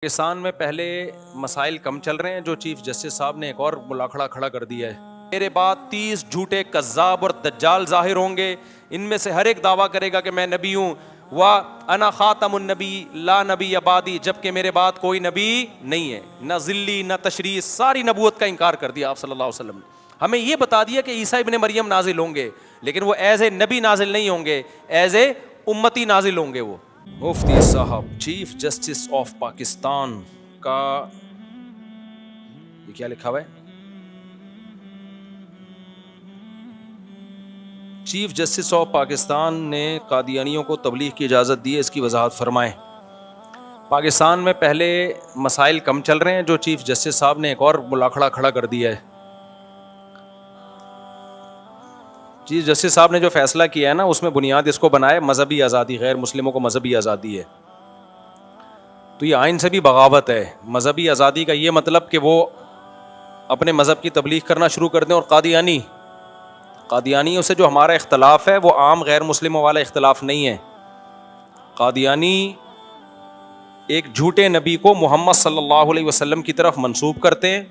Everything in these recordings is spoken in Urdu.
پاکستان میں پہلے مسائل کم چل رہے ہیں، جو چیف جسٹس صاحب نے ایک اور ملاکھڑا کھڑا کر دیا ہے۔ میرے بعد 30 جھوٹے کذاب اور دجال ظاہر ہوں گے، ان میں سے ہر ایک دعویٰ کرے گا کہ میں نبی ہوں، وَأَنَا خَاتَمُ النَّبِی لَا نَبِیَّ بَعْدِی، جبکہ میرے بعد کوئی نبی نہیں ہے، نہ ذلی نہ تشریع، ساری نبوت کا انکار کر دیا آپ صلی اللہ علیہ وسلم نے۔ ہمیں یہ بتا دیا کہ عیسیٰ ابن مریم نازل ہوں گے، لیکن وہ ایز اے نبی نازل نہیں ہوں گے، ایز اے امتی نازل ہوں گے۔ وہ مفتی صاحب چیف جسٹس آف پاکستان کا یہ کیا لکھا ہوا ہے؟ چیف جسٹس آف پاکستان نے قادیانیوں کو تبلیغ کی اجازت دی ہے، اس کی وضاحت فرمائیں۔ پاکستان میں پہلے مسائل کم چل رہے ہیں، جو چیف جسٹس صاحب نے ایک اور ملاکھڑا کھڑا کر دیا ہے۔ چیف جسٹس صاحب نے جو فیصلہ کیا ہے نا، اس میں بنیاد اس کو بنائے مذہبی آزادی، غیر مسلموں کو مذہبی آزادی ہے، تو یہ آئین سے بھی بغاوت ہے۔ مذہبی آزادی کا یہ مطلب کہ وہ اپنے مذہب کی تبلیغ کرنا شروع کر دیں، اور قادیانیوں سے جو ہمارا اختلاف ہے وہ عام غیر مسلموں والا اختلاف نہیں ہے۔ قادیانی ایک جھوٹے نبی کو محمد صلی اللہ علیہ وسلم کی طرف منسوب کرتے ہیں،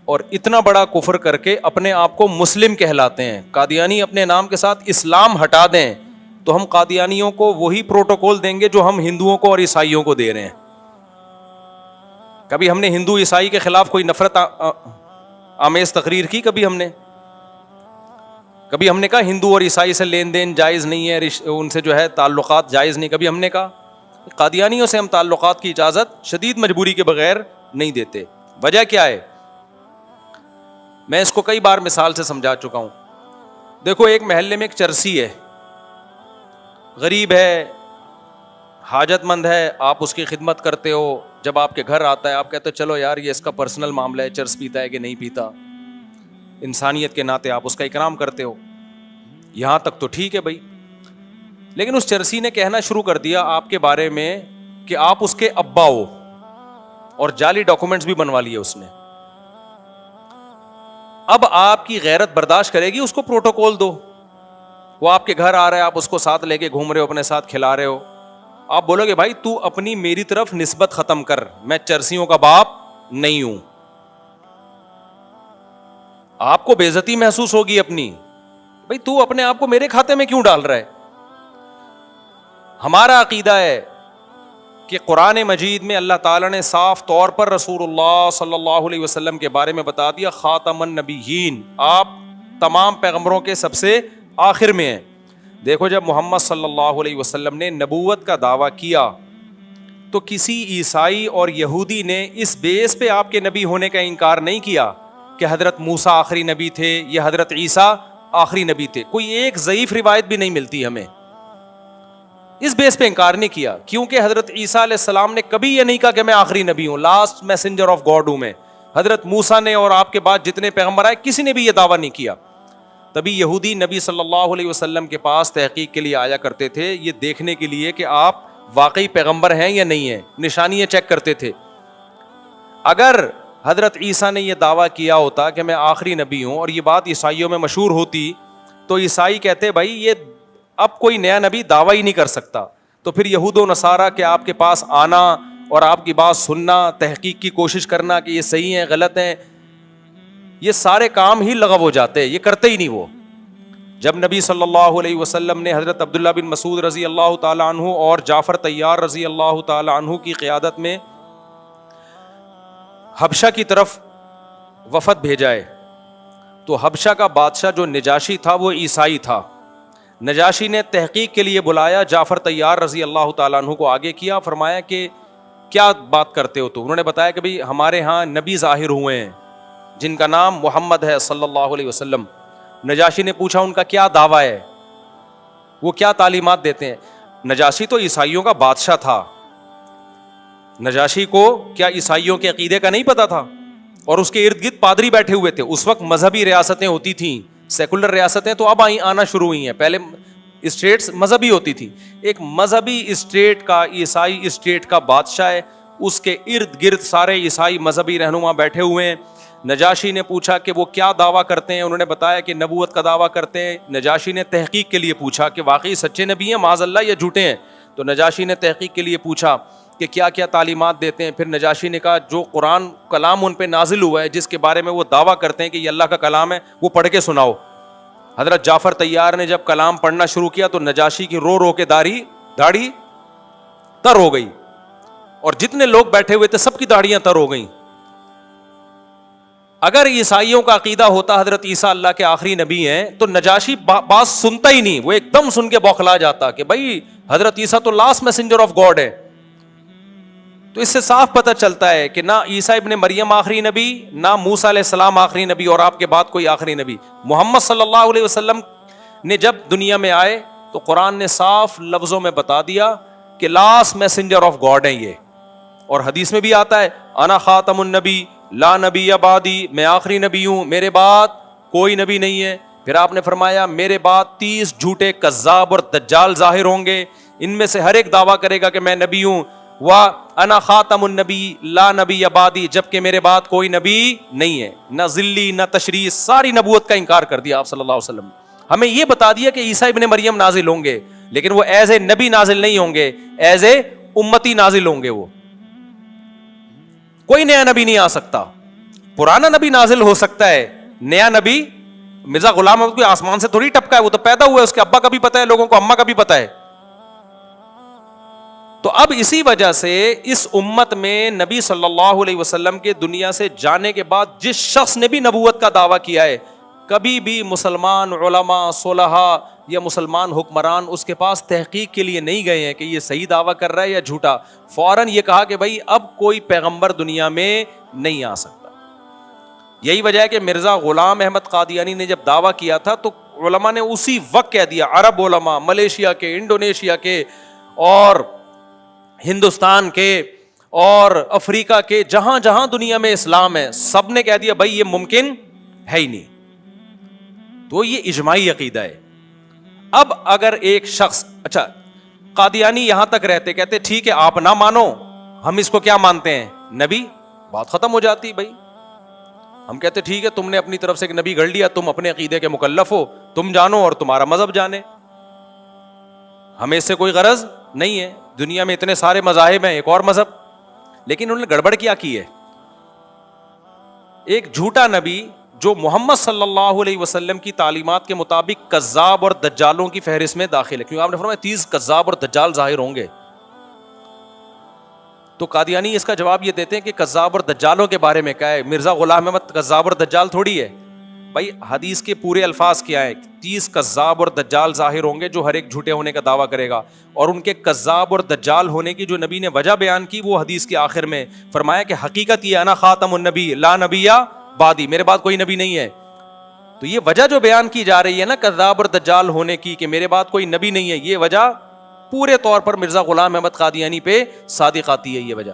اور اتنا بڑا کفر کر کے اپنے آپ کو مسلم کہلاتے ہیں۔ قادیانی اپنے نام کے ساتھ اسلام ہٹا دیں تو ہم قادیانیوں کو وہی پروٹوکول دیں گے جو ہم ہندوؤں کو اور عیسائیوں کو دے رہے ہیں۔ کبھی ہم نے ہندو عیسائی کے خلاف کوئی نفرت آمیز تقریر کی؟ کبھی ہم نے کہا ہندو اور عیسائی سے لین دین جائز نہیں ہے، ان سے جو ہے تعلقات جائز نہیں؟ کبھی ہم نے کہا؟ قادیانیوں سے ہم تعلقات کی اجازت شدید مجبوری کے بغیر نہیں دیتے۔ وجہ کیا ہے؟ میں اس کو کئی بار مثال سے سمجھا چکا ہوں۔ دیکھو، ایک محلے میں ایک چرسی ہے، غریب ہے، حاجت مند ہے، آپ اس کی خدمت کرتے ہو۔ جب آپ کے گھر آتا ہے آپ کہتے ہو چلو یار یہ اس کا پرسنل معاملہ ہے، چرس پیتا ہے کہ نہیں پیتا، انسانیت کے ناطے آپ اس کا اکرام کرتے ہو، یہاں تک تو ٹھیک ہے بھائی۔ لیکن اس چرسی نے کہنا شروع کر دیا آپ کے بارے میں کہ آپ اس کے ابا ہو، اور جعلی ڈاکومنٹس بھی بنوا لیے اس نے۔ اب آپ کی غیرت برداشت کرے گی؟ اس کو پروٹوکول دو، وہ آپ کے گھر آ رہا ہے، آپ اس کو ساتھ لے کے گھوم رہے ہو، اپنے ساتھ کھلا رہے ہو، آپ بولو گے بھائی تو اپنی میری طرف نسبت ختم کر، میں چرسیوں کا باپ نہیں ہوں۔ آپ کو بے عزتی محسوس ہوگی اپنی، بھائی تو اپنے آپ کو میرے کھاتے میں کیوں ڈال رہا ہے؟ ہمارا عقیدہ ہے کہ قرآن مجید میں اللہ تعالیٰ نے صاف طور پر رسول اللہ صلی اللہ علیہ وسلم کے بارے میں بتا دیا، خاتم النبیین، آپ تمام پیغمبروں کے سب سے آخر میں ہیں۔ دیکھو، جب محمد صلی اللہ علیہ وسلم نے نبوت کا دعویٰ کیا تو کسی عیسائی اور یہودی نے اس بیس پہ آپ کے نبی ہونے کا انکار نہیں کیا کہ حضرت موسیٰ آخری نبی تھے یا حضرت عیسیٰ آخری نبی تھے۔ کوئی ایک ضعیف روایت بھی نہیں ملتی ہمیں، اس بیس پہ انکار نہیں کیا، کیونکہ حضرت عیسیٰ علیہ السلام نے کبھی یہ نہیں کہا کہ میں آخری نبی ہوں، لاسٹ میسنجر آف گاڈ ہوں میں۔ حضرت موسیٰ نے اور آپ کے بعد جتنے پیغمبر آئے کسی نے بھی یہ دعویٰ نہیں کیا۔ تبھی یہودی نبی صلی اللہ علیہ وسلم کے پاس تحقیق کے لیے آیا کرتے تھے، یہ دیکھنے کے لیے کہ آپ واقعی پیغمبر ہیں یا نہیں ہیں، نشانیاں چیک کرتے تھے۔ اگر حضرت عیسیٰ نے یہ دعویٰ کیا ہوتا کہ میں آخری نبی ہوں، اور یہ بات عیسائیوں میں مشہور ہوتی، تو عیسائی کہتے بھائی یہ اب کوئی نیا نبی دعویٰ ہی نہیں کر سکتا۔ تو پھر یہود و نصارہ کے آپ کے پاس آنا اور آپ کی بات سننا، تحقیق کی کوشش کرنا کہ یہ صحیح ہیں غلط ہیں، یہ سارے کام ہی لغو ہو جاتے، یہ کرتے ہی نہیں وہ۔ جب نبی صلی اللہ علیہ وسلم نے حضرت عبداللہ بن مسعود رضی اللہ تعالیٰ عنہ اور جعفر طیار رضی اللہ تعالیٰ عنہ کی قیادت میں حبشہ کی طرف وفد بھیجا ہے، تو حبشہ کا بادشاہ جو نجاشی تھا وہ عیسائی تھا۔ نجاشی نے تحقیق کے لیے بلایا جعفر طیار رضی اللہ تعالیٰ عنہ کو، آگے کیا، فرمایا کہ کیا بات کرتے ہو تو؟ انہوں نے بتایا کہ بھئی ہمارے ہاں نبی ظاہر ہوئے ہیں جن کا نام محمد ہے صلی اللہ علیہ وسلم۔ نجاشی نے پوچھا ان کا کیا دعویٰ ہے، وہ کیا تعلیمات دیتے ہیں؟ نجاشی تو عیسائیوں کا بادشاہ تھا، نجاشی کو کیا عیسائیوں کے عقیدے کا نہیں پتا تھا؟ اور اس کے ارد گرد پادری بیٹھے ہوئے تھے۔ اس وقت مذہبی ریاستیں ہوتی تھیں، سیکولر ریاستیں تو اب آنا شروع ہوئی ہیں، پہلے اسٹیٹس مذہبی ہوتی تھی۔ ایک مذہبی اسٹیٹ کا، عیسائی اسٹیٹ کا بادشاہ ہے، اس کے ارد گرد سارے عیسائی مذہبی رہنما بیٹھے ہوئے ہیں۔ نجاشی نے پوچھا کہ وہ کیا دعویٰ کرتے ہیں، انہوں نے بتایا کہ نبوت کا دعویٰ کرتے ہیں۔ نجاشی نے تحقیق کے لیے پوچھا کہ واقعی سچے نبی ہیں معاذ اللہ یا جھوٹے ہیں؟ تو نجاشی نے تحقیق کے لیے پوچھا کہ کیا کیا تعلیمات دیتے ہیں. پھر نجاشی نے کہا جو قرآن کلام ان پہ نازل ہوا ہے جس کے بارے میں وہ دعویٰ کرتے ہیں کہ یہ اللہ کا کلام ہے وہ پڑھ کے سناؤ. حضرت جعفر طیار نے جب کلام پڑھنا شروع کیا تو نجاشی کی رو رو کے داڑھی تر ہو گئی, اور جتنے لوگ بیٹھے ہوئے تھے سب کی داڑیاں تر ہو گئیں. اگر عیسائیوں کا عقیدہ ہوتا حضرت عیسیٰ اللہ کے آخری نبی ہیں تو نجاشی بات سنتا ہی نہیں, وہ ایک دم سن کے بوکھلا جاتا کہ بھائی حضرت عیسیٰ تو لاسٹ میسنجر آف گاڈ ہے. تو اس سے صاف پتہ چلتا ہے کہ نہ عیسیٰ ابن مریم آخری نبی, نہ موسیٰ علیہ السلام آخری نبی, اور آپ کے بعد کوئی آخری نبی. محمد صلی اللہ علیہ وسلم نے جب دنیا میں آئے تو قرآن نے صاف لفظوں میں بتا دیا کہ لاسٹ میسنجر آف گاڈ ہیں یہ. اور حدیث میں بھی آتا ہے انا خاتم النبی لا نبی بعدی, میں آخری نبی ہوں, میرے بعد کوئی نبی نہیں ہے. پھر آپ نے فرمایا میرے بعد 30 جھوٹے کذاب اور دجال ظاہر ہوں گے, ان میں سے ہر ایک دعویٰ کرے گا کہ میں نبی ہوں. انا خاتم النبی لا نبی بعدی, جبکہ میرے بعد کوئی نبی نہیں ہے. نہ ذلی نہ تشریع, ساری نبوت کا انکار کر دیا آپ صلی اللہ علیہ وسلم. ہمیں یہ بتا دیا کہ عیسیٰ ابن مریم نازل ہوں گے, لیکن وہ ایز اے نبی نازل نہیں ہوں گے, ایز اے امتی نازل ہوں گے. وہ کوئی نیا نبی نہیں آ سکتا. پرانا نبی نازل ہو سکتا ہے, نیا نبی مرزا غلام احمد کوئی آسمان سے تھوڑی ٹپکا ہے, وہ تو پیدا ہوا ہے, اس کے ابا کا بھی پتہ ہے لوگوں کو, اماں کا بھی پتہ ہے. تو اب اسی وجہ سے اس امت میں نبی صلی اللہ علیہ وسلم کے دنیا سے جانے کے بعد جس شخص نے بھی نبوت کا دعویٰ کیا ہے, کبھی بھی مسلمان علماء صلحاء یا مسلمان حکمران اس کے پاس تحقیق کے لیے نہیں گئے ہیں کہ یہ صحیح دعویٰ کر رہا ہے یا جھوٹا. فوراً یہ کہا کہ بھائی اب کوئی پیغمبر دنیا میں نہیں آ سکتا. یہی وجہ ہے کہ مرزا غلام احمد قادیانی نے جب دعویٰ کیا تھا تو علماء نے اسی وقت کہہ دیا, عرب علماء ملیشیا کے, انڈونیشیا کے اور ہندوستان کے اور افریقہ کے, جہاں جہاں دنیا میں اسلام ہے, سب نے کہہ دیا بھائی یہ ممکن ہے ہی نہیں. تو یہ اجماعی عقیدہ ہے. اب اگر ایک شخص, اچھا قادیانی یہاں تک رہتے, کہتے ٹھیک ہے آپ نہ مانو, ہم اس کو کیا مانتے ہیں نبی, بات ختم ہو جاتی. بھائی ہم کہتے ٹھیک ہے تم نے اپنی طرف سے ایک نبی گھڑ لیا, تم اپنے عقیدے کے مکلف ہو, تم جانو اور تمہارا مذہب جانے, ہمیں اس سے کوئی غرض نہیں ہے. دنیا میں اتنے سارے مذاہب ہیں, ایک اور مذہب. لیکن انہوں نے گڑبڑ کیا کی ہے. ایک جھوٹا نبی جو محمد صلی اللہ علیہ وسلم کی تعلیمات کے مطابق کذاب اور دجالوں کی فہرست میں داخل ہے, کیونکہ آپ نے فرمایا 30 کذاب اور دجال ظاہر ہوں گے. تو قادیانی اس کا جواب یہ دیتے ہیں کہ کذاب اور دجالوں کے بارے میں کیا ہے, مرزا غلام احمد کذاب اور دجال تھوڑی ہے. بھائی حدیث کے پورے الفاظ کیا ہیں, 30 کذاب اور دجال ظاہر ہوں گے جو ہر ایک جھوٹے ہونے کا دعویٰ کرے گا. اور ان کے کذاب اور دجال ہونے کی جو نبی نے وجہ بیان کی وہ حدیث کے آخر میں فرمایا کہ حقیقت یہ انا خاتم النبی لا نبی بعدی, میرے بعد کوئی نبی نہیں ہے. تو یہ وجہ جو بیان کی جا رہی ہے نا کذاب اور دجال ہونے کی کہ میرے بعد کوئی نبی نہیں ہے, یہ وجہ پورے طور پر مرزا غلام احمد قادیانی پہ صادق آتی ہے یہ وجہ.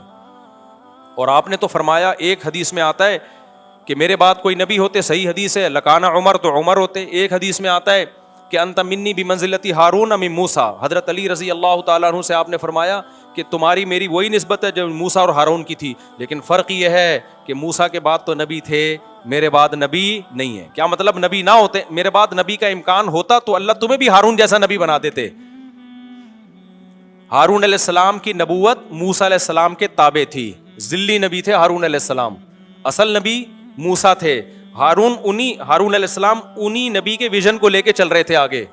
اور آپ نے تو فرمایا, ایک حدیث میں آتا ہے کہ میرے بعد کوئی نبی ہوتے, صحیح حدیث ہے, لکانا عمر تو عمر ہوتے. ایک حدیث میں آتا ہے کہ انت منی بمنزلتی ہارون من موسیٰ, حضرت علی رضی اللہ تعالیٰ عنہ سے آپ نے فرمایا کہ تمہاری میری وہی نسبت ہے جو موسیٰ اور ہارون کی تھی, لیکن فرق یہ ہے کہ موسیٰ کے بعد تو نبی تھے, میرے بعد نبی نہیں ہے. کیا مطلب نبی نہ ہوتے, میرے بعد نبی کا امکان ہوتا تو اللہ تمہیں بھی ہارون جیسا نبی بنا دیتے. ہارون علیہ السلام کی نبوت موسیٰ علیہ السلام کے تابع تھی, ذلی نبی تھے ہارون علیہ السلام, اصل نبی موسیٰ تھے. ہارون علیہ السلام انہی نبی کے ویژن کو لے کے چل رہے تھے آگے.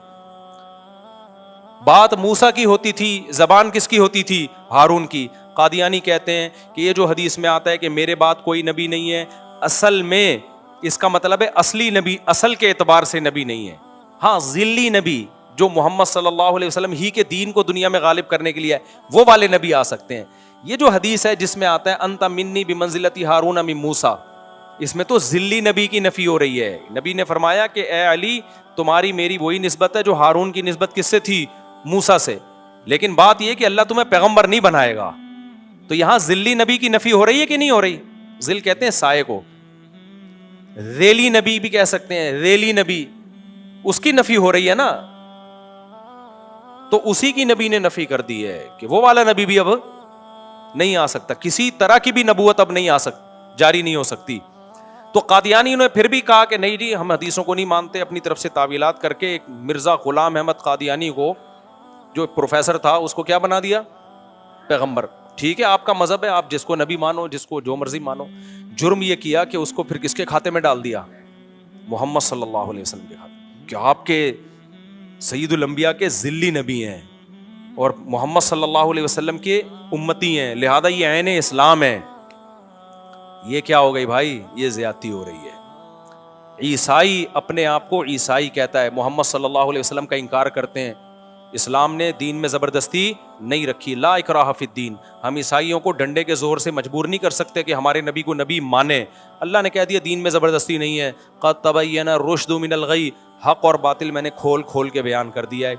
بات موسیٰ کی ہوتی تھی, زبان کس کی ہوتی تھی, ہارون کی. قادیانی کہتے ہیں کہ یہ جو حدیث میں آتا ہے کہ میرے بعد کوئی نبی نہیں ہے, اصل میں اس کا مطلب ہے اصلی نبی اصل کے اعتبار سے نبی نہیں ہے. ہاں ذلی نبی جو محمد صلی اللہ علیہ وسلم ہی کے دین کو دنیا میں غالب کرنے کے لیے ہے, وہ والے نبی آ سکتے ہیں. یہ جو حدیث ہے جس میں آتا ہے انت منی بمنزلتی ہارون من موسیٰ, اس میں تو ذلی نبی کی نفی ہو رہی ہے. نبی نے فرمایا کہ اے علی تمہاری میری وہی نسبت ہے جو ہارون کی نسبت کس سے تھی, موسیٰ سے, لیکن بات یہ کہ اللہ تمہیں پیغمبر نہیں بنائے گا. تو یہاں ذلی نبی کی نفی ہو رہی ہے کہ نہیں ہو رہی. ذل کہتے ہیں سائے کو, ذیلی نبی بھی کہہ سکتے ہیں, ذیلی نبی, اس کی نفی ہو رہی ہے نا. تو اسی کی نبی نے نفی کر دی ہے کہ وہ والا نبی بھی اب نہیں آ سکتا, کسی طرح کی بھی نبوت اب نہیں آ سکتی, جاری نہیں ہو سکتی. تو قادیانی نے پھر بھی کہا کہ نہیں جی ہم حدیثوں کو نہیں مانتے, اپنی طرف سے تعویلات کر کے ایک مرزا غلام احمد قادیانی کو جو پروفیسر تھا اس کو کیا بنا دیا, پیغمبر. ٹھیک ہے آپ کا مذہب ہے, آپ جس کو نبی مانو, جس کو جو مرضی مانو. جرم یہ کیا کہ اس کو پھر کس کے کھاتے میں ڈال دیا؟ محمد صلی اللہ علیہ وسلم کے کھاتے. کہ آپ کے سید الانبیاء کے ذلی نبی ہیں اور محمد صلی اللہ علیہ وسلم کے امتی ہیں, لہذا یہ عین اسلام ہے. یہ کیا ہو گئی بھائی؟ یہ زیادتی ہو رہی ہے. عیسائی اپنے آپ کو عیسائی کہتا ہے, محمد صلی اللہ علیہ وسلم کا انکار کرتے ہیں. اسلام نے دین میں زبردستی نہیں رکھی, لا اکراہ فی الدین. ہم عیسائیوں کو ڈنڈے کے زور سے مجبور نہیں کر سکتے کہ ہمارے نبی کو نبی مانے. اللہ نے کہہ دیا دین میں زبردستی نہیں ہے. قد تبین الرشد من الغی, حق اور باطل میں نے کھول کھول کے بیان کر دیا ہے.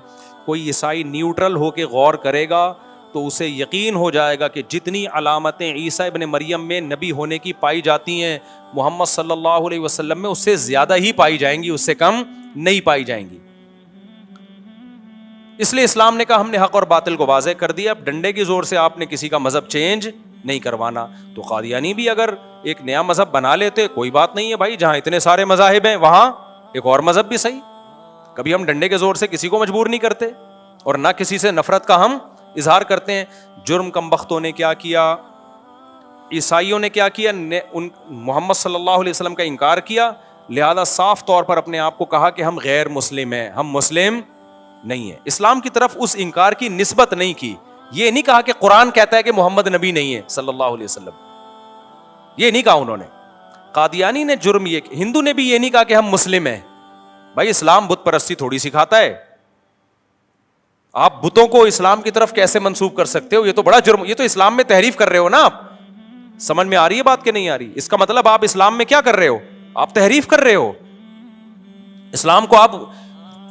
کوئی عیسائی نیوٹرل ہو کے غور کرے گا تو اسے یقین ہو جائے گا کہ جتنی علامتیں عیسیٰ ابن مریم میں نبی ہونے کی پائی جاتی ہیں, محمد صلی اللہ علیہ وسلم میں اس سے زیادہ ہی پائی جائیں گی, اس سے کم نہیں پائی جائیں گی. اس لیے اسلام نے کہا ہم نے حق اور باطل کو واضح کر دیا, اب ڈنڈے کی زور سے آپ نے کسی کا مذہب چینج نہیں کروانا. تو قادیانی بھی اگر ایک نیا مذہب بنا لیتے کوئی بات نہیں ہے بھائی, جہاں اتنے سارے مذاہب ہیں وہاں ایک اور مذہب بھی صحیح. کبھی ہم ڈنڈے کے زور سے کسی کو مجبور نہیں کرتے اور نہ کسی سے نفرت کا ہم اظہار کرتے ہیں. جرم کم بختوں نے کیا کیا, عیسائیوں نے کیا کیا, محمد صلی اللہ علیہ وسلم کا انکار کیا, لہذا صاف طور پر اپنے آپ کو کہا کہ ہم غیر مسلم ہیں, ہم مسلم نہیں ہے. اسلام کی طرف اس انکار کی نسبت نہیں کی. یہ نہیں کہا کہ قرآن کہتا ہے کہ محمد نبی نہیں ہے صلی اللہ علیہ وسلم, یہ نہیں کہا انہوں نے. قادیانی نے جرم یہ, ہندو نے بھی یہ نہیں کہا کہ ہم مسلم ہیں. بھائی اسلام بت پرستی تھوڑی سکھاتا ہے, آپ بتوں کو اسلام کی طرف کیسے منسوب کر سکتے ہو؟ یہ تو بڑا جرم, یہ تو اسلام میں تحریف کر رہے ہو نا آپ. سمجھ میں آ رہی ہے بات کہ نہیں آ رہی؟ اس کا مطلب آپ اسلام میں کیا کر رہے ہو؟ آپ تحریف کر رہے ہو. اسلام کو آپ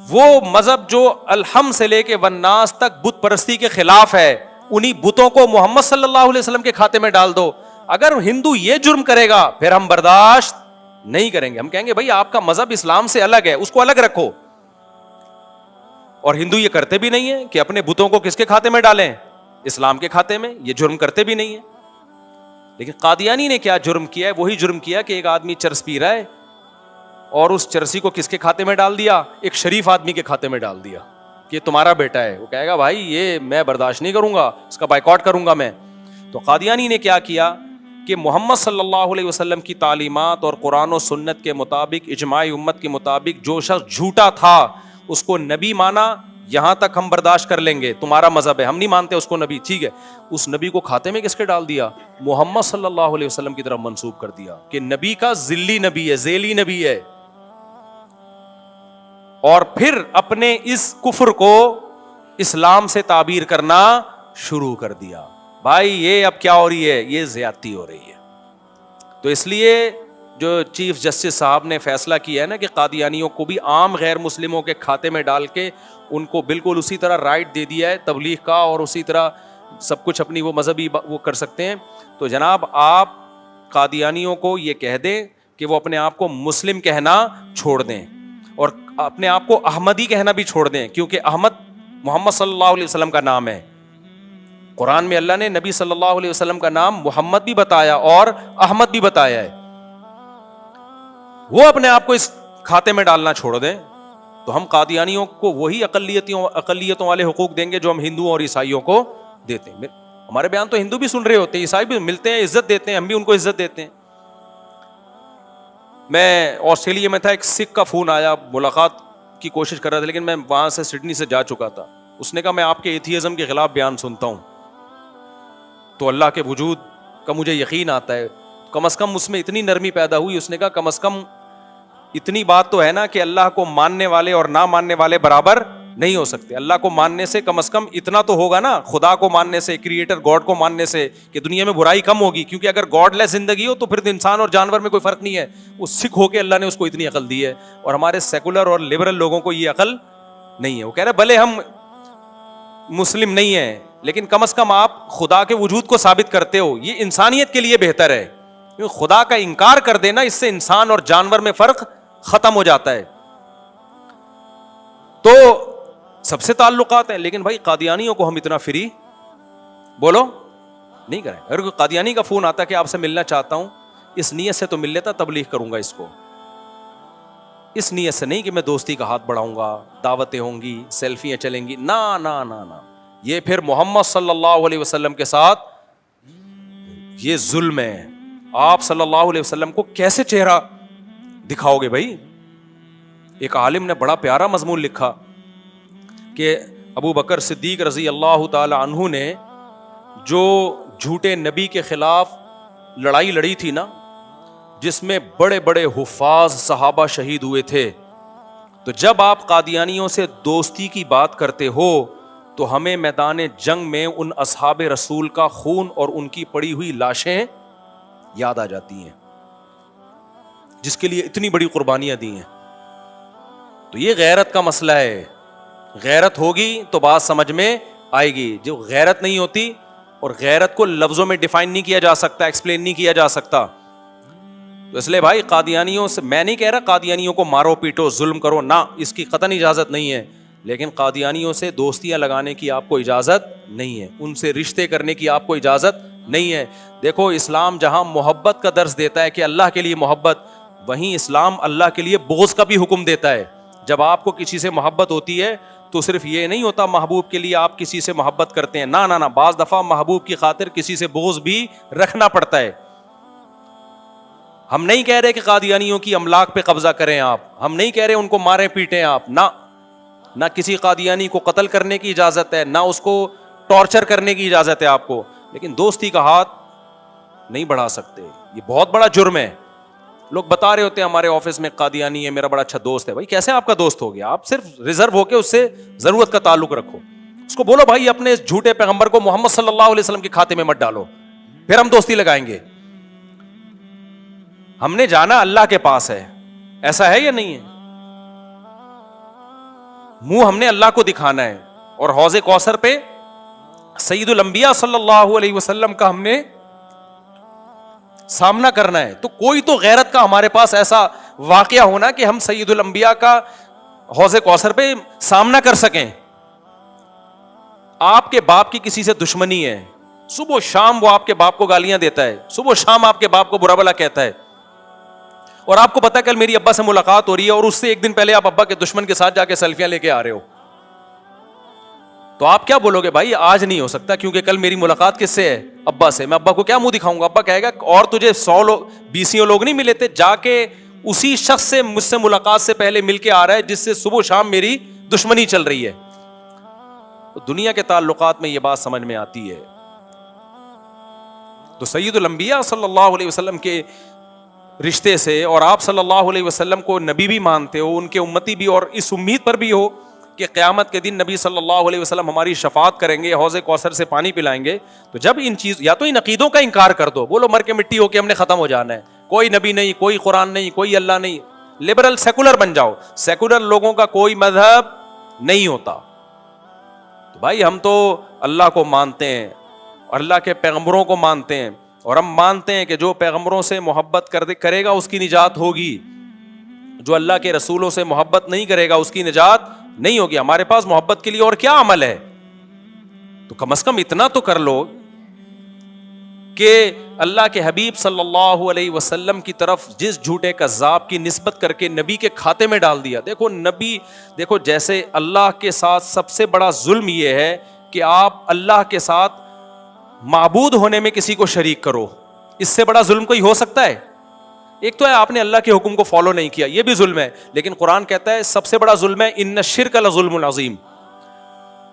وہ مذہب جو الحم سے لے کے والناس تک بت پرستی کے خلاف ہے, انہی بتوں کو محمد صلی اللہ علیہ وسلم کے کھاتے میں ڈال دو. اگر ہندو یہ جرم کرے گا پھر ہم برداشت نہیں کریں گے. ہم کہیں گے بھائی آپ کا مذہب اسلام سے الگ ہے, اس کو الگ رکھو. اور ہندو یہ کرتے بھی نہیں ہے کہ اپنے بتوں کو کس کے کھاتے میں ڈالیں؟ اسلام کے کھاتے میں. یہ جرم کرتے بھی نہیں ہے. لیکن قادیانی نے کیا جرم کیا ہے؟ وہی جرم کیا کہ ایک آدمی چرس پی رہا ہے اور اس چرسی کو کس کے کھاتے میں ڈال دیا؟ ایک شریف آدمی کے کھاتے میں ڈال دیا کہ تمہارا بیٹا ہے. وہ کہے گا بھائی یہ میں برداشت نہیں کروں گا, اس کا بائیکاٹ کروں گا میں. تو قادیانی نے کیا کیا کہ محمد صلی اللہ علیہ وسلم کی تعلیمات اور قرآن و سنت کے مطابق, اجماع امت کے مطابق جو شخص جھوٹا تھا اس کو نبی مانا, یہاں تک ہم برداشت کر لیں گے, تمہارا مذہب ہے, ہم نہیں مانتے اس کو نبی, ٹھیک ہے. اس نبی کو کھاتے میں کس کے ڈال دیا؟ محمد صلی اللہ علیہ وسلم کی طرف منسوب کر دیا کہ نبی کا ذلی نبی ہے, ذیلی نبی ہے. اور پھر اپنے اس کفر کو اسلام سے تعبیر کرنا شروع کر دیا. بھائی یہ اب کیا ہو رہی ہے؟ یہ زیادتی ہو رہی ہے. تو اس لیے جو چیف جسٹس صاحب نے فیصلہ کیا ہے نا کہ قادیانیوں کو بھی عام غیر مسلموں کے کھاتے میں ڈال کے ان کو بالکل اسی طرح رائٹ دے دیا ہے تبلیغ کا, اور اسی طرح سب کچھ اپنی وہ مذہبی وہ کر سکتے ہیں. تو جناب آپ قادیانیوں کو یہ کہہ دیں کہ وہ اپنے آپ کو مسلم کہنا چھوڑ دیں اور اپنے آپ کو احمدی کہنا بھی چھوڑ دیں, کیونکہ احمد محمد صلی اللہ علیہ وسلم کا نام ہے. قرآن میں اللہ نے نبی صلی اللہ علیہ وسلم کا نام محمد بھی بتایا اور احمد بھی بتایا ہے. وہ اپنے آپ کو اس کھاتے میں ڈالنا چھوڑ دیں تو ہم قادیانیوں کو وہی اقلیتوں والے حقوق دیں گے جو ہم ہندوؤں اور عیسائیوں کو دیتے ہیں. ہمارے بیان تو ہندو بھی سن رہے ہوتے ہیں, عیسائی بھی ملتے ہیں, عزت دیتے ہیں, ہم بھی ان کو عزت دیتے ہیں. میں آسٹریلیا میں تھا, ایک سکھ کا فون آیا, ملاقات کی کوشش کر رہا تھا, لیکن میں وہاں سے سڈنی سے جا چکا تھا. اس نے کہا میں آپ کے ایتھیزم کے خلاف بیان سنتا ہوں تو اللہ کے وجود کا مجھے یقین آتا ہے. کم از کم اس میں اتنی نرمی پیدا ہوئی, اس نے کہا کم از کم اتنی بات تو ہے نا کہ اللہ کو ماننے والے اور نہ ماننے والے برابر نہیں ہو سکتے. اللہ کو ماننے سے کم از کم اتنا تو ہوگا نا, خدا کو ماننے سے, کریٹر گاڈ کو ماننے سے, کہ دنیا میں برائی کم ہوگی. کیونکہ اگر گاڈ لیس زندگی ہو تو پھر انسان اور جانور میں کوئی فرق نہیں ہے. وہ سکھ ہو کے اللہ نے اس کو اتنی عقل دی ہے, اور ہمارے سیکولر اور لبرل لوگوں کو یہ عقل نہیں ہے. وہ کہہ رہے بھلے ہم مسلم نہیں ہیں لیکن کم از کم آپ خدا کے وجود کو ثابت کرتے ہو, یہ انسانیت کے لیے بہتر ہے. کیونکہ خدا کا انکار کر دینا, اس سے انسان اور جانور میں فرق ختم ہو جاتا ہے. تو سب سے تعلقات ہیں, لیکن بھائی قادیانیوں کو ہم اتنا فری بولو نہیں کریں. اگر کوئی قادیانی کا فون آتا کہ آپ سے ملنا چاہتا ہوں, اس نیت سے تو مل لیتا تبلیغ کروں گا اس کو, اس نیت سے نہیں کہ میں دوستی کا ہاتھ بڑھاؤں گا, دعوتیں ہوں گی, سیلفیاں چلیں گی, نہ نہ نہ نہ. یہ پھر محمد صلی اللہ علیہ وسلم کے ساتھ یہ ظلم ہے. آپ صلی اللہ علیہ وسلم کو کیسے چہرہ دکھاؤ گے بھائی؟ ایک عالم نے بڑا پیارا مضمون لکھا کہ ابو بکر صدیق رضی اللہ تعالی عنہ نے جو جھوٹے نبی کے خلاف لڑائی لڑی تھی نا، جس میں بڑے بڑے حفاظ صحابہ شہید ہوئے تھے، تو جب آپ قادیانیوں سے دوستی کی بات کرتے ہو تو ہمیں میدان جنگ میں ان اصحاب رسول کا خون اور ان کی پڑی ہوئی لاشیں یاد آ جاتی ہیں، جس کے لیے اتنی بڑی قربانیاں دی ہیں. تو یہ غیرت کا مسئلہ ہے. غیرت ہوگی تو بات سمجھ میں آئے گی. جو غیرت نہیں ہوتی، اور غیرت کو لفظوں میں ڈیفائن نہیں کیا جا سکتا، ایکسپلین نہیں کیا جا سکتا. تو اس لیے بھائی قادیانیوں سے، میں نہیں کہہ رہا قادیانیوں کو مارو پیٹو ظلم کرو، نہ، اس کی قطعاً اجازت نہیں ہے، لیکن قادیانیوں سے دوستیاں لگانے کی آپ کو اجازت نہیں ہے، ان سے رشتے کرنے کی آپ کو اجازت نہیں ہے. دیکھو اسلام جہاں محبت کا درس دیتا ہے کہ اللہ کے لیے محبت، وہیں اسلام اللہ کے لیے بغض کا بھی حکم دیتا ہے. جب آپ کو کسی سے محبت ہوتی ہے تو صرف یہ نہیں ہوتا محبوب کے لیے آپ کسی سے محبت کرتے ہیں، نہ، بعض دفعہ محبوب کی خاطر کسی سے بغض بھی رکھنا پڑتا ہے. ہم نہیں کہہ رہے کہ قادیانیوں کی املاک پہ قبضہ کریں آپ، ہم نہیں کہہ رہے ان کو ماریں پیٹیں آپ، نہ کسی قادیانی کو قتل کرنے کی اجازت ہے، نہ اس کو ٹارچر کرنے کی اجازت ہے آپ کو، لیکن دوستی کا ہاتھ نہیں بڑھا سکتے. یہ بہت بڑا جرم ہے. لوگ بتا رہے ہوتے ہیں ہمارے آفس میں قادیانی ہے، میرا بڑا اچھا دوست ہے. بھائی کیسے آپ کا دوست ہو گیا؟ آپ صرف ریزرو ہو کے اس سے ضرورت کا تعلق رکھو. اس کو بولو بھائی اپنے اس جھوٹے پیغمبر کو محمد صلی اللہ علیہ وسلم کے کھاتے میں مت ڈالو، پھر ہم دوستی لگائیں گے. ہم نے جانا اللہ کے پاس ہے، ایسا ہے یا نہیں ہے؟ منہ ہم نے اللہ کو دکھانا ہے، اور حوض کوثر پہ سید الانبیاء صلی اللہ علیہ وسلم کا ہم نے سامنا کرنا ہے. تو کوئی تو غیرت کا ہمارے پاس ایسا واقعہ ہونا کہ ہم سید الانبیاء کا حوض کوثر پہ سامنا کر سکیں. آپ کے باپ کی کسی سے دشمنی ہے، صبح و شام وہ آپ کے باپ کو گالیاں دیتا ہے، صبح و شام آپ کے باپ کو برا بھلا کہتا ہے، اور آپ کو پتا کل میری ابا سے ملاقات ہو رہی ہے، اور اس سے ایک دن پہلے آپ ابا کے دشمن کے ساتھ جا کے سیلفیاں لے کے آ رہے ہو. تو آپ کیا بولو گے؟ بھائی آج نہیں ہو سکتا کیونکہ کل میری ملاقات کس سے ہے؟ ابا سے. میں ابا کو کیا منہ دکھاؤں گا؟ ابا کہے گا اور تجھے 100 لوگ 20 لوگ نہیں ملے تھے، جا کے اسی شخص سے مجھ سے ملاقات سے پہلے مل کے آ رہا ہے جس سے صبح و شام میری دشمنی چل رہی ہے. تو دنیا کے تعلقات میں یہ بات سمجھ میں آتی ہے. تو سید الانبیاء صلی اللہ علیہ وسلم کے رشتے سے، اور آپ صلی اللہ علیہ وسلم کو نبی بھی مانتے ہو، ان کے امتی بھی، اور اس امید پر بھی ہو کہ قیامت کے دن نبی صلی اللہ علیہ وسلم ہماری شفاعت کریں گے، حوض کوثر سے پانی پلائیں گے. تو جب ان چیز، یا تو ان عقیدوں کا انکار کر دو، بولو مر کے مٹی ہو کے ہم نے ختم ہو جانا ہے، کوئی نبی نہیں، کوئی قرآن نہیں، کوئی اللہ نہیں، لبرل سیکولر بن جاؤ. سیکولر لوگوں کا کوئی مذہب نہیں ہوتا. تو بھائی ہم تو اللہ کو مانتے ہیں، اور اللہ کے پیغمبروں کو مانتے ہیں، اور ہم مانتے ہیں کہ جو پیغمبروں سے محبت کرے گا اس کی نجات ہوگی، جو اللہ کے رسولوں سے محبت نہیں کرے گا اس کی نجات نہیں ہوگی. ہمارے پاس محبت کے لیے اور کیا عمل ہے؟ تو کم از کم اتنا تو کر لو کہ اللہ کے حبیب صلی اللہ علیہ وسلم کی طرف جس جھوٹے کذاب کی نسبت کر کے نبی کے کھاتے میں ڈال دیا. دیکھو نبی، دیکھو جیسے اللہ کے ساتھ سب سے بڑا ظلم یہ ہے کہ آپ اللہ کے ساتھ معبود ہونے میں کسی کو شریک کرو. اس سے بڑا ظلم کوئی ہو سکتا ہے؟ ایک تو ہے آپ نے اللہ کے حکم کو فالو نہیں کیا، یہ بھی ظلم ہے، لیکن قرآن کہتا ہے سب سے بڑا ظلم ہے ان الشرک لظلم عظیم.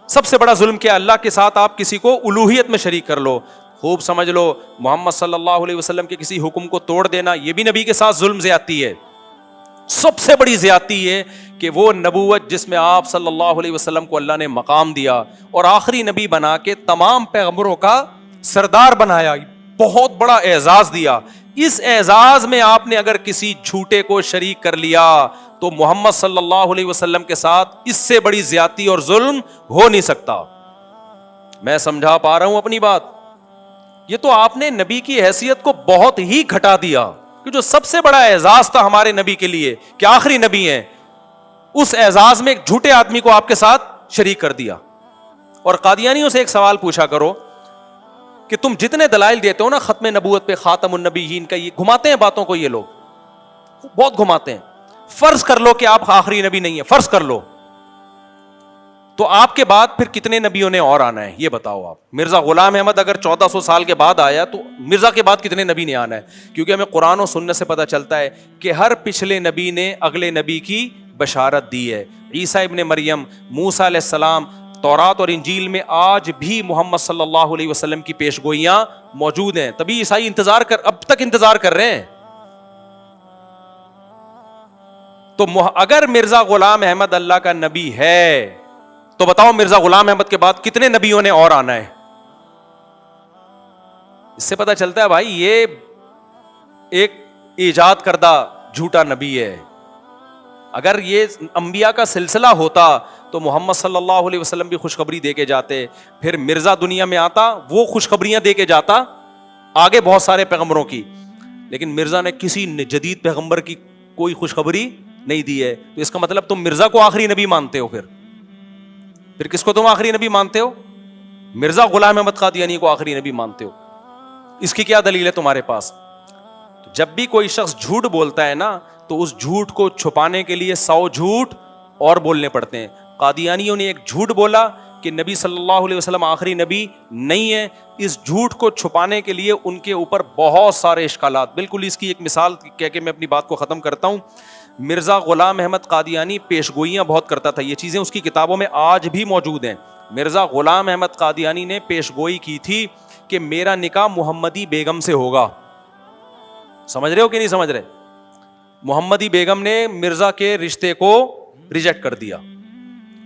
سب سے بڑا ظلم کیا؟ اللہ کے ساتھ آپ کسی کو الوہیت میں شریک کر لو. خوب سمجھ لو، محمد صلی اللہ علیہ وسلم کے کسی حکم کو توڑ دینا یہ بھی نبی کے ساتھ ظلم زیادتی ہے. سب سے بڑی زیادتی ہے کہ وہ نبوت جس میں آپ صلی اللہ علیہ وسلم کو اللہ نے مقام دیا اور آخری نبی بنا کے تمام پیغمبروں کا سردار بنایا، بہت بڑا اعزاز دیا، اس اعزاز میں آپ نے اگر کسی جھوٹے کو شریک کر لیا تو محمد صلی اللہ علیہ وسلم کے ساتھ اس سے بڑی زیادتی اور ظلم ہو نہیں سکتا. میں سمجھا پا رہا ہوں اپنی بات؟ یہ تو آپ نے نبی کی حیثیت کو بہت ہی گھٹا دیا کہ جو سب سے بڑا اعزاز تھا ہمارے نبی کے لیے کہ آخری نبی ہیں، اس اعزاز میں ایک جھوٹے آدمی کو آپ کے ساتھ شریک کر دیا. اور قادیانیوں سے ایک سوال پوچھا کرو کہ تم جتنے دلائل دیتے ہو نا ختم نبوت پہ، خاتم النبیین کا، یہ گھماتے ہیں باتوں کو، یہ لوگ بہت گھماتے ہیں. فرض کر لو کہ آپ آخری نبی نہیں ہیں، فرض کر لو، تو آپ کے بعد پھر کتنے نبیوں نے اور آنا ہے یہ بتاؤ آپ. مرزا غلام احمد اگر 1400 سال کے بعد آیا تو مرزا کے بعد کتنے نبی نے آنا ہے؟ کیونکہ ہمیں قرآن و سنت سے پتہ چلتا ہے کہ ہر پچھلے نبی نے اگلے نبی کی بشارت دی ہے. عیسیٰ ابن مریم، موسیٰ علیہ السلام، تورات اور انجیل میں آج بھی محمد صلی اللہ علیہ وسلم کی پیش گوئیاں موجود ہیں. تبھی عیسائی اب تک انتظار کر رہے ہیں. تو اگر مرزا غلام احمد اللہ کا نبی ہے تو بتاؤ مرزا غلام احمد کے بعد کتنے نبیوں نے اور آنا ہے؟ اس سے پتہ چلتا ہے بھائی یہ ایک ایجاد کردہ جھوٹا نبی ہے. اگر یہ انبیاء کا سلسلہ ہوتا تو محمد صلی اللہ علیہ وسلم بھی خوشخبری دے کے جاتے, پھر مرزا دنیا میں آتا وہ خوشخبریاں دے کے جاتا آگے بہت سارے پیغمبروں کی, لیکن مرزا نے کسی جدید پیغمبر کی کوئی خوشخبری نہیں دی ہے. تو اس کا مطلب تم مرزا کو آخری نبی مانتے ہو, پھر کس کو تم آخری نبی مانتے ہو؟ مرزا غلام احمد قادیانی کو آخری نبی مانتے ہو. اس کی کیا دلیل ہے تمہارے پاس؟ جب بھی کوئی شخص جھوٹ بولتا ہے نا تو اس جھوٹ کو چھپانے کے لیے 100 جھوٹ اور بولنے پڑتے ہیں. قادیانیوں نے ایک جھوٹ بولا کہ نبی صلی اللہ علیہ وسلم آخری نبی نہیں ہے. اس جھوٹ کو چھپانے کے لیے ان کے اوپر بہت سارے اشکالات. بالکل اس کی ایک مثال کہہ کے میں اپنی بات کو ختم کرتا ہوں. مرزا غلام احمد قادیانی پیش گوئیاں بہت کرتا تھا, یہ چیزیں اس کی کتابوں میں آج بھی موجود ہیں. مرزا غلام احمد قادیانی نے پیش گوئی کی تھی کہ میرا نکاح محمدی بیگم سے ہوگا. سمجھ رہے ہو کہ نہیں سمجھ رہے؟ محمدی بیگم نے مرزا کے رشتے کو ریجیکٹ کر دیا.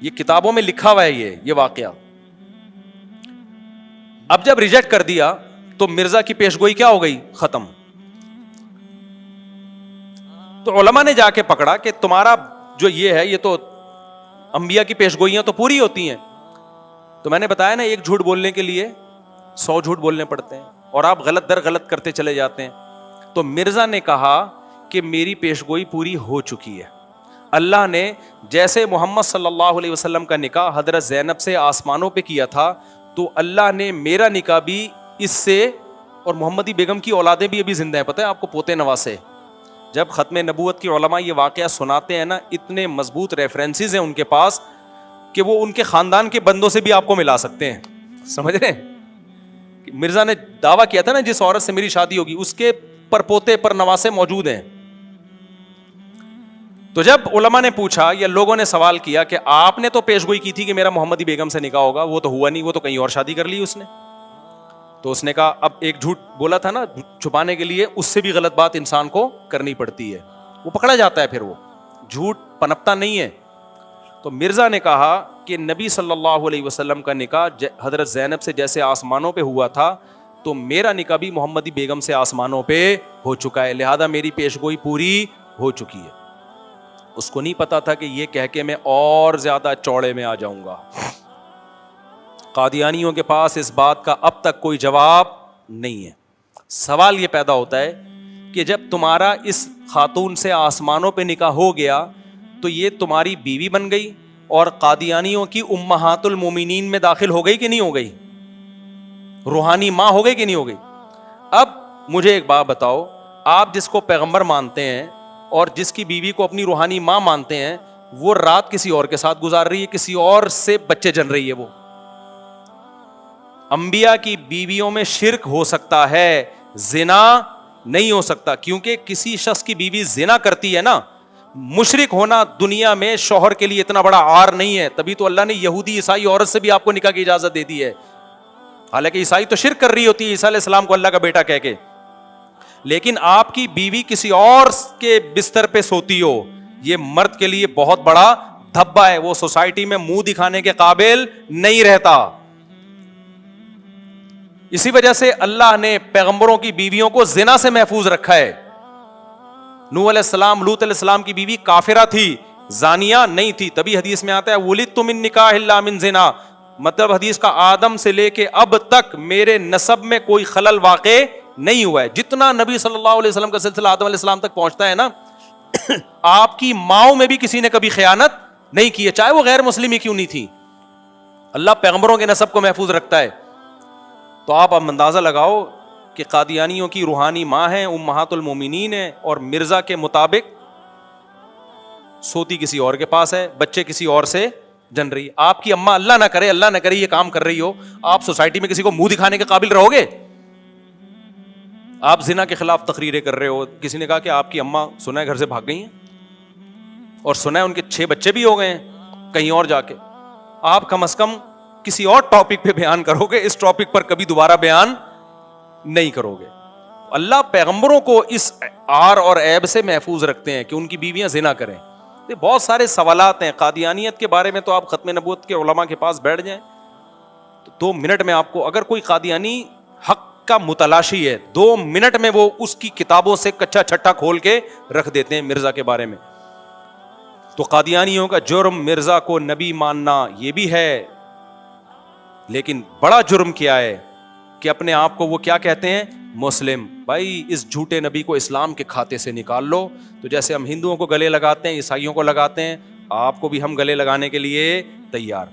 یہ کتابوں میں لکھا ہوا ہے یہ واقعہ. اب جب ریجیکٹ کر دیا تو مرزا کی پیش گوئی کیا ہو گئی؟ ختم. تو علماء نے جا کے پکڑا کہ تمہارا جو یہ ہے یہ تو انبیاء کی پیش گوئیاں تو پوری ہوتی ہیں. تو میں نے بتایا نا ایک جھوٹ بولنے کے لیے 100 جھوٹ بولنے پڑتے ہیں اور آپ غلط در غلط کرتے چلے جاتے ہیں. تو مرزا نے کہا کہ میری پیش گوئی پوری ہو چکی ہے. اللہ نے جیسے محمد صلی اللہ علیہ وسلم کا نکاح حضرت زینب سے آسمانوں پہ کیا تھا تو اللہ نے میرا نکاح بھی اس سے, اور محمدی بیگم کی اولادیں بھی ابھی زندہ ہیں, پتہ ہے آپ کو, پوتے نواسے. جب ختم نبوت کی علماء یہ واقعہ سناتے ہیں نا, اتنے مضبوط ریفرنسز ہیں ان کے پاس کہ وہ ان کے خاندان کے بندوں سے بھی آپ کو ملا سکتے ہیں. سمجھ رہے ہیں؟ مرزا نے دعویٰ کیا تھا نا جس عورت سے میری شادی ہوگی اس کے پر پوتے پر نواسے موجود ہیں. تو جب علماء نے پوچھا یا لوگوں نے سوال کیا کہ آپ نے تو پیش گوئی کی تھی کہ میرا محمدی بیگم سے نکاح ہوگا, وہ تو ہوا نہیں, وہ تو کہیں اور شادی کر لی اس نے. تو اس نے کہا اب ایک جھوٹ بولا تھا نا چھپانے کے لیے, اس سے بھی غلط بات انسان کو کرنی پڑتی ہے, وہ پکڑا جاتا ہے, پھر وہ جھوٹ پنپتا نہیں ہے. تو مرزا نے کہا کہ نبی صلی اللہ علیہ وسلم کا نکاح حضرت زینب سے جیسے آسمانوں پہ ہوا تھا تو میرا نکاح بھی محمدی بیگم سے آسمانوں پہ ہو چکا ہے, لہذا میری پیش گوئی پوری ہو چکی ہے. اس کو نہیں پتا تھا کہ یہ کہہ کے میں اور زیادہ چوڑے میں آ جاؤں گا. قادیانیوں کے پاس اس بات کا اب تک کوئی جواب نہیں ہے. سوال یہ پیدا ہوتا ہے کہ جب تمہارا اس خاتون سے آسمانوں پہ نکاح ہو گیا تو یہ تمہاری بیوی بن گئی اور قادیانیوں کی امہات المومنین میں داخل ہو گئی کہ نہیں ہو گئی؟ روحانی ماں ہو گئی کہ نہیں ہو گئی؟ اب مجھے ایک بات بتاؤ, آپ جس کو پیغمبر مانتے ہیں اور جس کی بیوی کو اپنی روحانی ماں مانتے ہیں, وہ رات کسی اور کے ساتھ گزار رہی ہے, کسی اور سے بچے جن رہی ہے. وہ انبیاء کی بیویوں میں شرک ہو سکتا ہے, زنا نہیں ہو سکتا, کیونکہ کسی شخص کی بیوی زنا کرتی ہے نا, مشرک ہونا دنیا میں شوہر کے لیے اتنا بڑا عار نہیں ہے. تبھی تو اللہ نے یہودی عیسائی عورت سے بھی آپ کو نکاح کی اجازت دے دی ہے. حالانکہ عیسائی تو شرک کر رہی ہوتی ہے عیسیٰ علیہ السلام کو اللہ کا بیٹا کہہ کے, لیکن آپ کی بیوی کسی اور کے بستر پہ سوتی ہو, یہ مرد کے لیے بہت بڑا دھبا ہے, وہ سوسائٹی میں منہ دکھانے کے قابل نہیں رہتا. اسی وجہ سے اللہ نے پیغمبروں کی بیویوں کو زنا سے محفوظ رکھا ہے. نوح علیہ السلام, لوط علیہ السلام کی بیوی کافرہ تھی, زانیہ نہیں تھی. تبھی حدیث میں آتا ہے ولدت من نکاح الا من زنا, مطلب حدیث کا آدم سے لے کے اب تک میرے نسب میں کوئی خلل واقع نہیں ہوا ہے. جتنا نبی صلی اللہ علیہ وسلم کا سلسلہ آدم علیہ السلام تک پہنچتا ہے نا, آپ کی ماؤں میں بھی کسی نے کبھی خیانت نہیں کی ہے, چاہے وہ غیر مسلم ہی کیوں نہیں تھی. اللہ پیغمبروں کے نسب کو محفوظ رکھتا ہے. تو آپ اب اندازہ لگاؤ کہ قادیانیوں کی روحانی ماں ہیں, امہات المومنین ہیں, اور مرزا کے مطابق سوتی کسی اور کے پاس ہے, بچے کسی اور سے جن رہی ہے. آپ کی اماں اللہ نہ کرے یہ کام کر رہی ہو, آپ سوسائٹی میں کسی کو منہ دکھانے کے قابل رہو گے؟ آپ زنا کے خلاف تقریریں کر رہے ہو, کسی نے کہا کہ آپ کی اماں سنا ہے گھر سے بھاگ گئی ہیں, اور سنا ہے ان کے 6 بچے بھی ہو گئے ہیں کہیں اور جا کے. آپ کم از کم کسی اور ٹاپک پہ بیان کرو گے, اس ٹاپک پر کبھی دوبارہ بیان نہیں کرو گے. اللہ پیغمبروں کو اس عار اور عیب سے محفوظ رکھتے ہیں کہ ان کی بیویاں زنا کریں. بہت سارے سوالات ہیں قادیانیت کے بارے میں, تو آپ ختم نبوت کے علماء کے پاس بیٹھ جائیں تو 2 منٹ میں آپ کو, اگر کوئی قادیانی حق کا متلاشی ہے, 2 منٹ میں وہ اس کی کتابوں سے کچا چھٹا کھول کے رکھ دیتے ہیں مرزا کے بارے میں. تو قادیانیوں کا جرم مرزا کو نبی ماننا یہ بھی ہے, لیکن بڑا جرم کیا ہے کہ اپنے آپ کو وہ کیا کہتے ہیں؟ مسلم. بھائی اس جھوٹے نبی کو اسلام کے کھاتے سے نکال لو. تو جیسے ہم ہندوؤں کو گلے لگاتے ہیں, عیسائیوں کو لگاتے ہیں, آپ کو بھی ہم گلے لگانے کے لیے تیار.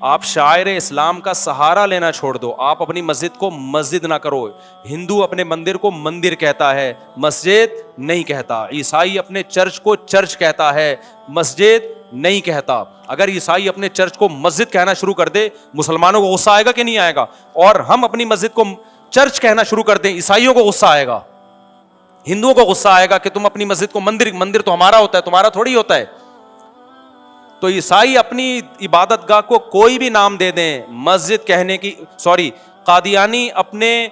آپ شاعر اسلام کا سہارا لینا چھوڑ دو, آپ اپنی مسجد کو مسجد نہ کرو. ہندو اپنے مندر کو مندر کہتا ہے, مسجد نہیں کہتا. عیسائی اپنے چرچ کو چرچ کہتا ہے, مسجد نہیں کہتا. اگر عیسائی اپنے چرچ کو مسجد کہنا شروع کر دے, مسلمانوں کو غصہ آئے گا کہ نہیں آئے گا؟ اور ہم اپنی مسجد کو چرچ کہنا شروع کر دیں, عیسائیوں کو غصہ آئے گا, ہندوؤں کو غصہ آئے گا کہ تم اپنی مسجد کو مندر تو ہمارا ہوتا ہے, تمہارا تھوڑی ہوتا ہے. تو عیسائی اپنی عبادت گاہ کو کوئی بھی نام دے دیں, مسجد کہنے کی, قادیانی اپنے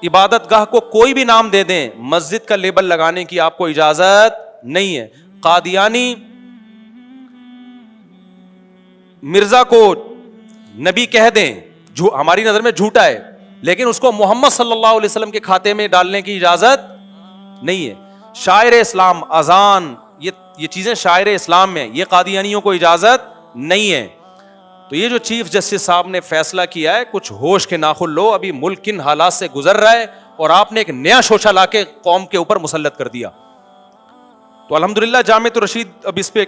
عبادت گاہ کو کوئی بھی نام دے دیں, مسجد کا لیبل لگانے کی آپ کو اجازت نہیں ہے. قادیانی مرزا کو نبی کہہ دیں, جو ہماری نظر میں جھوٹا ہے, لیکن اس کو محمد صلی اللہ علیہ وسلم کے کھاتے میں ڈالنے کی اجازت نہیں ہے. شاعر اسلام, اذان, یہ چیزیں شاعر اسلام میں, یہ قادیانیوں کو اجازت نہیں ہے. تو یہ جو چیف جسٹس صاحب نے فیصلہ کیا ہے, کچھ ہوش کے ناخن لو. ابھی ملک کن حالات سے گزر رہا ہے, اور آپ نے ایک نیا شوشہ لا کے قوم کے اوپر مسلط کر دیا. تو الحمدللہ جامعۃ الرشید اب اس پہ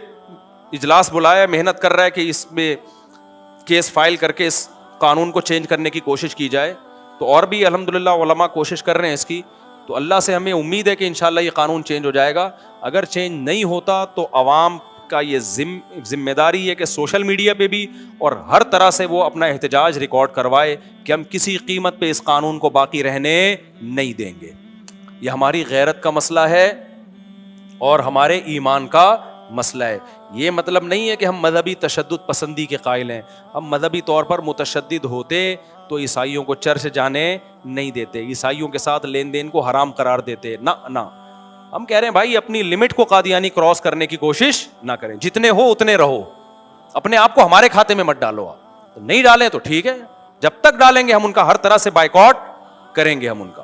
اجلاس بلایا, محنت کر رہا ہے کہ اس میں کیس فائل کر کے اس قانون کو چینج کرنے کی کوشش کی جائے. تو اور بھی الحمدللہ علماء کوشش کر رہے ہیں اس کی. تو اللہ سے ہمیں امید ہے کہ انشاءاللہ یہ قانون چینج ہو جائے گا. اگر چینج نہیں ہوتا تو عوام کا یہ ذمہ داری ہے کہ سوشل میڈیا پہ بھی اور ہر طرح سے وہ اپنا احتجاج ریکارڈ کروائے کہ ہم کسی قیمت پہ اس قانون کو باقی رہنے نہیں دیں گے. یہ ہماری غیرت کا مسئلہ ہے اور ہمارے ایمان کا مسئلہ ہے. یہ مطلب نہیں ہے کہ ہم مذہبی تشدد پسندی کے قائل ہیں. ہم مذہبی طور پر متشدد ہوتے تو عیسائیوں کو چرچ جانے نہیں دیتے, عیسائیوں کے ساتھ لین دین کو حرام قرار دیتے, نہ. ہم کہہ رہے ہیں بھائی اپنی لمٹ کو قادیانی کراس کرنے کی کوشش نہ کریں, جتنے ہو اتنے رہو, اپنے آپ کو ہمارے کھاتے میں مت ڈالو. آپ نہیں ڈالیں تو ٹھیک ہے, جب تک ڈالیں گے ہم ان کا ہر طرح سے بائیکاٹ کریں گے, ہم ان کا.